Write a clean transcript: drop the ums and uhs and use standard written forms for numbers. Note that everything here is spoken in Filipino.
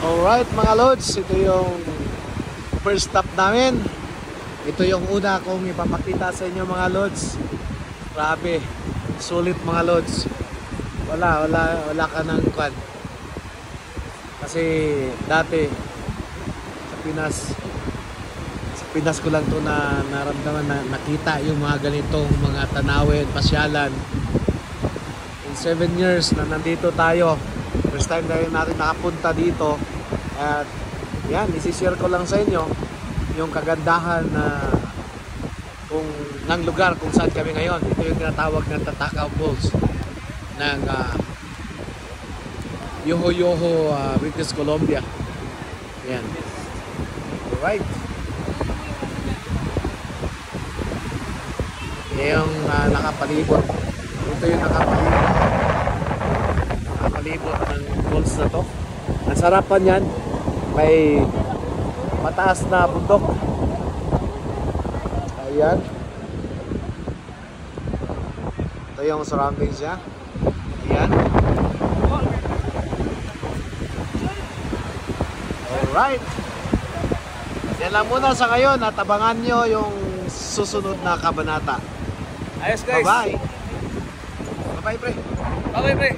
Alright mga lods, ito yung first stop namin. Ito yung una kong ipapakita sa inyo mga lods. Grabe, sulit mga lods. Wala ka ng kwan. Kasi dati sa Pinas ko lang to na naramdaman na nakita yung mga ganitong mga tanawin, pasyalan. In 7 years na nandito tayo, first time tayo natin nakapunta dito. At yan, isishare ko lang sa inyo yung kagandahan na ng lugar kung saan kami ngayon. Ito yung tinatawag na Tatakaw Falls ng Yoho, British Columbia. Yan. Alright. Yung nakapalibot. Ito yung nakapalibot ng falls na to. Ang sarapan yan, may mataas na bundok. Ayan. Ito yung surroundings niya. Ayan. Alright. Yan lang muna sa ngayon at abangan nyo yung susunod na kabanata. Ayos guys. Bye-bye. Bye-bye pre. Bye-bye pre.